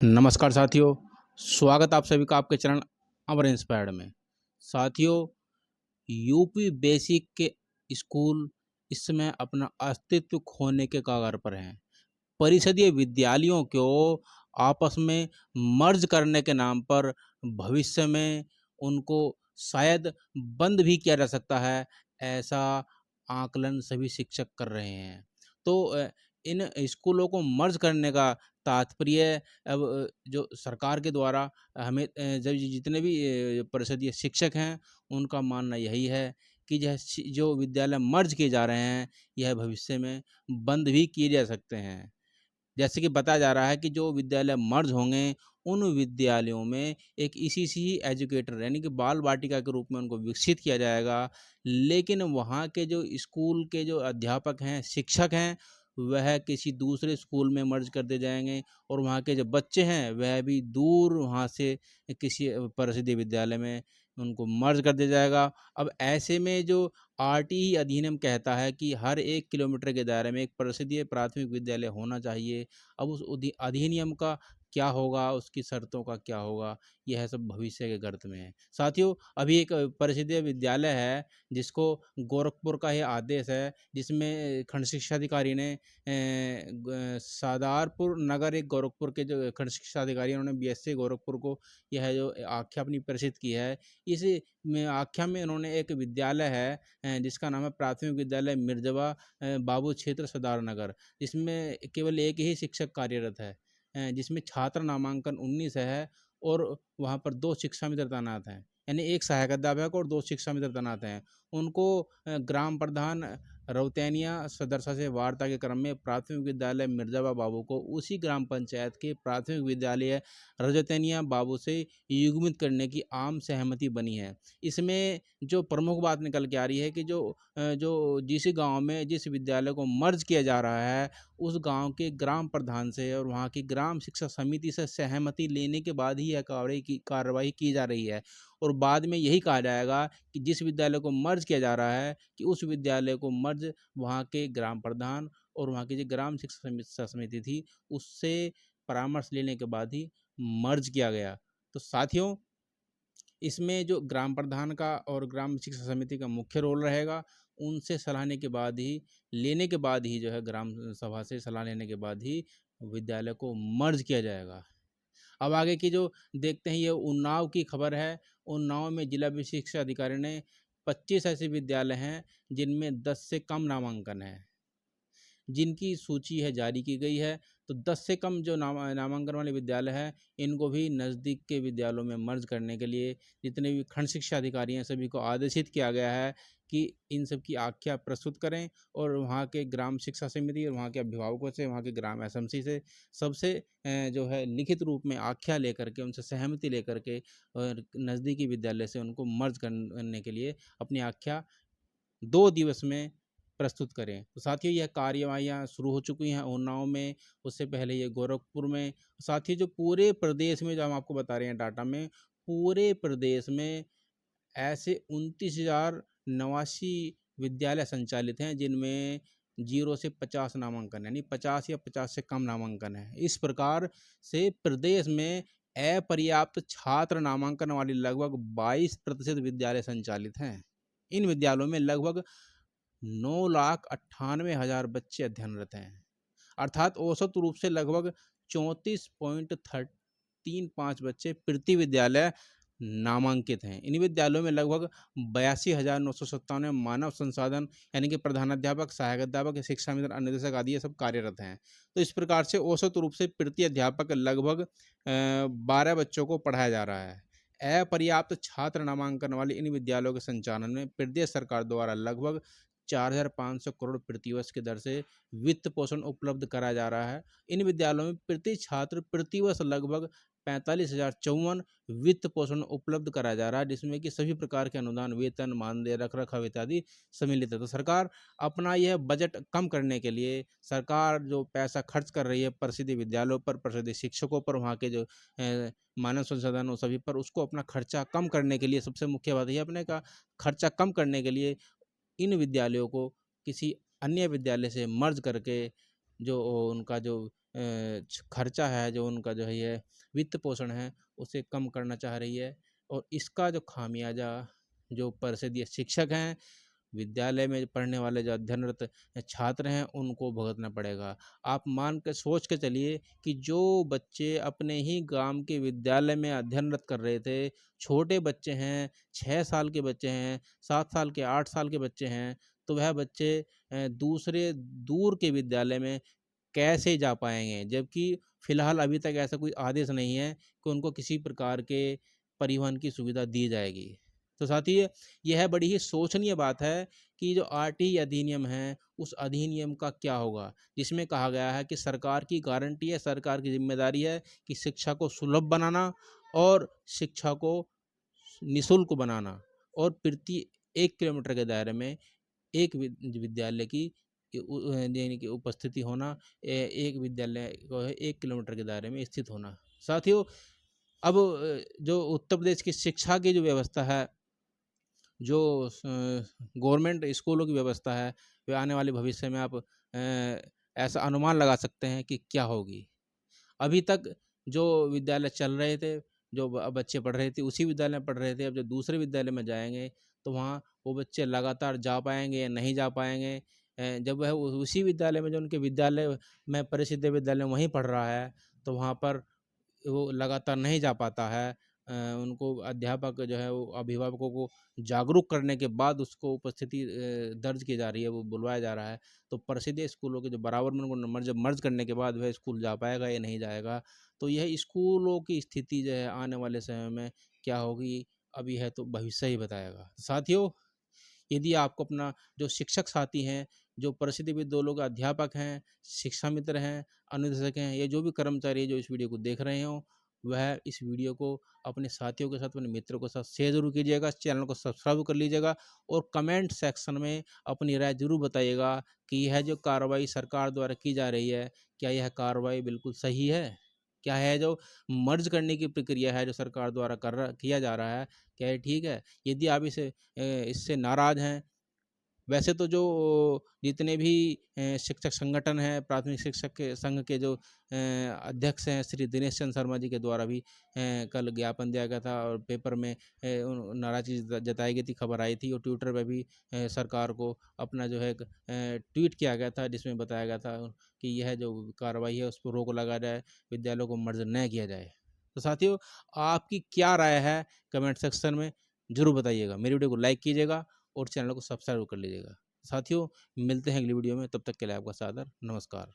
नमस्कार साथियों, स्वागत आप सभी का आपके चैनल अमर इंस्पायर्ड में। साथियों, यूपी बेसिक के स्कूल इस समय अपना अस्तित्व खोने के कगार पर हैं। परिषदीय विद्यालयों को आपस में मर्ज करने के नाम पर भविष्य में उनको शायद बंद भी किया जा सकता है, ऐसा आकलन सभी शिक्षक कर रहे हैं। तो इन स्कूलों को मर्ज करने का तात्पर्य अब जो सरकार के द्वारा हमें जब जितने भी परिषदीय शिक्षक हैं, उनका मानना यही है कि जो विद्यालय मर्ज किए जा रहे हैं, यह भविष्य में बंद भी किए जा सकते हैं। जैसे कि बताया जा रहा है कि जो विद्यालय मर्ज होंगे, उन विद्यालयों में एक ईसीसी एजुकेटर यानी कि बाल वाटिका के रूप में उनको विकसित किया जाएगा। लेकिन वहाँ के जो स्कूल के जो अध्यापक हैं, शिक्षक हैं, वह किसी दूसरे स्कूल में मर्ज कर दिए जाएँगे और वहाँ के जो बच्चे हैं, वह भी दूर वहाँ से किसी परिषदीय विद्यालय में उनको मर्ज कर दिया जाएगा। अब ऐसे में जो आरटीई अधिनियम कहता है कि हर 1 किलोमीटर के दायरे में एक परिषदीय प्राथमिक विद्यालय होना चाहिए। अब उस अधिनियम का क्या होगा, उसकी शर्तों का क्या होगा, यह सब भविष्य के गर्त में है। साथियों, अभी एक परिषदीय विद्यालय है, जिसको गोरखपुर का ये आदेश है, जिसमें खंड शिक्षा अधिकारी ने सादारपुर नगर एक गोरखपुर के जो खंड शिक्षा अधिकारी हैं, उन्होंने बीएससी गोरखपुर को यह जो आख्या अपनी प्रेषित की है। इस में आख्या में उन्होंने एक विद्यालय है जिसका नाम है प्राथमिक विद्यालय मिर्जवा बाबू क्षेत्र सदार नगर, जिसमें केवल एक ही शिक्षक कार्यरत है, जिसमें छात्र नामांकन 19 है और वहाँ पर 2 शिक्षा मित्र तैनात हैं, यानी एक सहायक अध्यापक और 2 शिक्षा मित्र तैनात हैं। उनको ग्राम प्रधान रौतेनिया सदरसा से वार्ता के क्रम में प्राथमिक विद्यालय मिर्जाबा बाबू को उसी ग्राम पंचायत के प्राथमिक विद्यालय रजतनिया बाबू से युग्मित करने की आम सहमति बनी है। इसमें जो प्रमुख बात निकल के आ रही है कि जो जिस गांव में जिस विद्यालय को मर्ज किया जा रहा है, उस गांव के ग्राम प्रधान से और वहां की ग्राम शिक्षा समिति से सहमति लेने के बाद ही यह कार्रवाई की जा रही है। और बाद में यही कहा जाएगा कि जिस विद्यालय को मर्ज किया जा रहा है, कि उस विद्यालय को मर्ज वहाँ के ग्राम प्रधान और वहाँ की जो ग्राम शिक्षा समिति थी, उससे परामर्श लेने के बाद ही मर्ज किया गया। तो साथियों, इसमें जो ग्राम प्रधान का और ग्राम शिक्षा समिति का मुख्य रोल रहेगा, उनसे सलाह लेने के बाद ही जो है ग्राम सभा से सलाह लेने के बाद ही विद्यालय को मर्ज किया जाएगा। अब आगे की जो देखते हैं, ये उन्नाव की खबर है। उन्नाव में जिला शिक्षा अधिकारी ने 25 ऐसे विद्यालय हैं जिनमें 10 से कम नामांकन है, जिनकी सूची है जारी की गई है। तो 10 से कम जो नामांकन वाले विद्यालय हैं, इनको भी नज़दीक के विद्यालयों में मर्ज करने के लिए जितने भी खंड शिक्षा अधिकारी हैं, सभी को आदेशित किया गया है कि इन सब की आख्या प्रस्तुत करें और वहाँ के ग्राम शिक्षा समिति और वहाँ के अभिभावकों से, वहाँ के ग्राम एसएमसी से सबसे जो है लिखित रूप में आख्या लेकर के, उनसे सहमति लेकर के और नज़दीकी विद्यालय से उनको मर्ज करने के लिए अपनी आख्या 2 दिवस में प्रस्तुत करें। तो साथियों, यह कार्यवाहियाँ शुरू हो चुकी हैं उन्नाव में, उससे पहले ये गोरखपुर में। साथियों, जो पूरे प्रदेश में जो हम आपको बता रहे हैं डाटा में, पूरे प्रदेश में ऐसे 29,089 विद्यालय संचालित हैं, जिनमें 0 से 50 नामांकन यानी 50 या 50 से कम नामांकन है। इस प्रकार से प्रदेश में अपर्याप्त छात्र नामांकन वाली लगभग 22% विद्यालय संचालित हैं। इन विद्यालयों में लगभग 9,98,000 बच्चे अध्ययनरत हैं, अर्थात औसत रूप से लगभग 34.35 बच्चे प्रति विद्यालय नामांकित हैं। इन विद्यालयों में लगभग 82,997 मानव संसाधन यानी कि प्रधानाध्यापक, सहायक अध्यापक, शिक्षा मित्र, अनुदेशक आदि ये सब कार्यरत हैं। तो इस प्रकार से औसत रूप से प्रति अध्यापक लगभग 12 बच्चों को पढ़ाया जा रहा है। अपर्याप्त छात्र नामांकन वाले इन विद्यालयों के संचालन में प्रदेश सरकार द्वारा लगभग 4,500 करोड़ प्रतिवर्ष की दर से वित्त पोषण उपलब्ध कराया जा रहा है। इन विद्यालयों में प्रति छात्र प्रतिवर्ष लगभग 45,054 वित्त पोषण उपलब्ध कराया जा रहा है, जिसमें कि सभी प्रकार के अनुदान, वेतन, मानदेय, रखरखाव इत्यादि सम्मिलित है। तो सरकार अपना यह बजट कम करने के लिए सरकार जो पैसा खर्च कर रही है परिषदीय विद्यालयों पर, परिषदीय शिक्षकों पर, वहाँ के जो मानव संसाधन सभी पर, उसको अपना खर्चा कम करने के लिए, सबसे मुख्य बात यह अपने का खर्चा कम करने के लिए इन विद्यालयों को किसी अन्य विद्यालय से मर्ज करके जो उनका जो खर्चा है, जो उनका जो है ये वित्त पोषण है, उसे कम करना चाह रही है। और इसका जो खामियाजा जो परिषदीय शिक्षक हैं, विद्यालय में पढ़ने वाले जो अध्ययनरत छात्र हैं, उनको भुगतना पड़ेगा। आप मान के सोच के चलिए कि जो बच्चे अपने ही गाँव के विद्यालय में अध्ययनरत कर रहे थे, छोटे बच्चे हैं, 6 साल के बच्चे हैं, 7 साल के, 8 साल के बच्चे हैं, तो वह बच्चे दूसरे दूर के विद्यालय में कैसे जा पाएँगे? जबकि फ़िलहाल अभी तक ऐसा कोई आदेश नहीं है कि उनको किसी प्रकार के परिवहन की सुविधा दी जाएगी। तो साथियों, यह बड़ी ही शोचनीय बात है कि जो आरटीई अधिनियम है, उस अधिनियम का क्या होगा? जिसमें कहा गया है कि सरकार की गारंटी है, सरकार की ज़िम्मेदारी है कि शिक्षा को सुलभ बनाना और शिक्षा को निःशुल्क बनाना, और प्रति 1 किलोमीटर के दायरे में एक विद्यालय की यानी कि उपस्थिति होना, एक विद्यालय को है 1 किलोमीटर के दायरे में स्थित होना। साथियों, अब जो उत्तर प्रदेश की शिक्षा की जो व्यवस्था है, जो गवर्नमेंट स्कूलों की व्यवस्था है, वे आने वाले भविष्य में आप ऐसा अनुमान लगा सकते हैं कि क्या होगी। अभी तक जो विद्यालय चल रहे थे, जो बच्चे पढ़ रहे थे, उसी विद्यालय में पढ़ रहे थे। अब जब दूसरे विद्यालय में जाएँगे, तो वहाँ वो बच्चे लगातार जा पाएँगे या नहीं जा पाएँगे। जब वह उसी विद्यालय में, जो उनके विद्यालय में परिसिद्ध विद्यालय में वहीं पढ़ रहा है, तो वहाँ पर वो लगातार नहीं जा पाता है। उनको अध्यापक जो है, वो अभिभावकों को जागरूक करने के बाद उसको उपस्थिति दर्ज की जा रही है, वो बुलवाया जा रहा है। तो परिषदीय स्कूलों के जो बराबर में उनको नंबर जब मर्ज करने के बाद वह स्कूल जा पाएगा या नहीं जाएगा, तो यह स्कूलों की स्थिति जो है आने वाले समय में क्या होगी, अब यह तो भविष्य ही बताएगा। साथियों, यदि आपको अपना जो शिक्षक साथी हैं, जो परिषद विद्यालयों के अध्यापक हैं, शिक्षा मित्र हैं, अनुदेशक हैं, या जो भी कर्मचारी हैं जो इस वीडियो को देख रहे हों, वह इस वीडियो को अपने साथियों के साथ, अपने मित्रों के साथ शेयर ज़रूर कीजिएगा, चैनल को सब्सक्राइब कर लीजिएगा, और कमेंट सेक्शन में अपनी राय ज़रूर बताइएगा कि यह जो कार्रवाई सरकार द्वारा की जा रही है, क्या यह कार्रवाई बिल्कुल सही है? क्या है जो मर्ज करने की प्रक्रिया है जो सरकार द्वारा किया जा रहा है, क्या ये ठीक है? यदि आप इससे नाराज़ हैं, वैसे तो जो जितने भी शिक्षक संगठन हैं, प्राथमिक शिक्षक के संघ के जो अध्यक्ष हैं, श्री दिनेश चंद्र शर्मा जी के द्वारा भी कल ज्ञापन दिया गया था, और पेपर में नाराज़गी जताई गई थी, खबर आई थी, और ट्विटर पे भी सरकार को अपना जो है ट्वीट किया गया था, जिसमें बताया गया था कि यह जो कार्रवाई है उस पर रोक लगा जाए, विद्यालयों को मर्ज न किया जाए। तो साथियों, आपकी क्या राय है, कमेंट सेक्शन में ज़रूर बताइएगा। मेरी वीडियो को लाइक कीजिएगा और चैनल को सब्सक्राइब कर लीजिएगा। साथियों, मिलते हैं अगली वीडियो में, तब तक के लिए आपका सादर नमस्कार।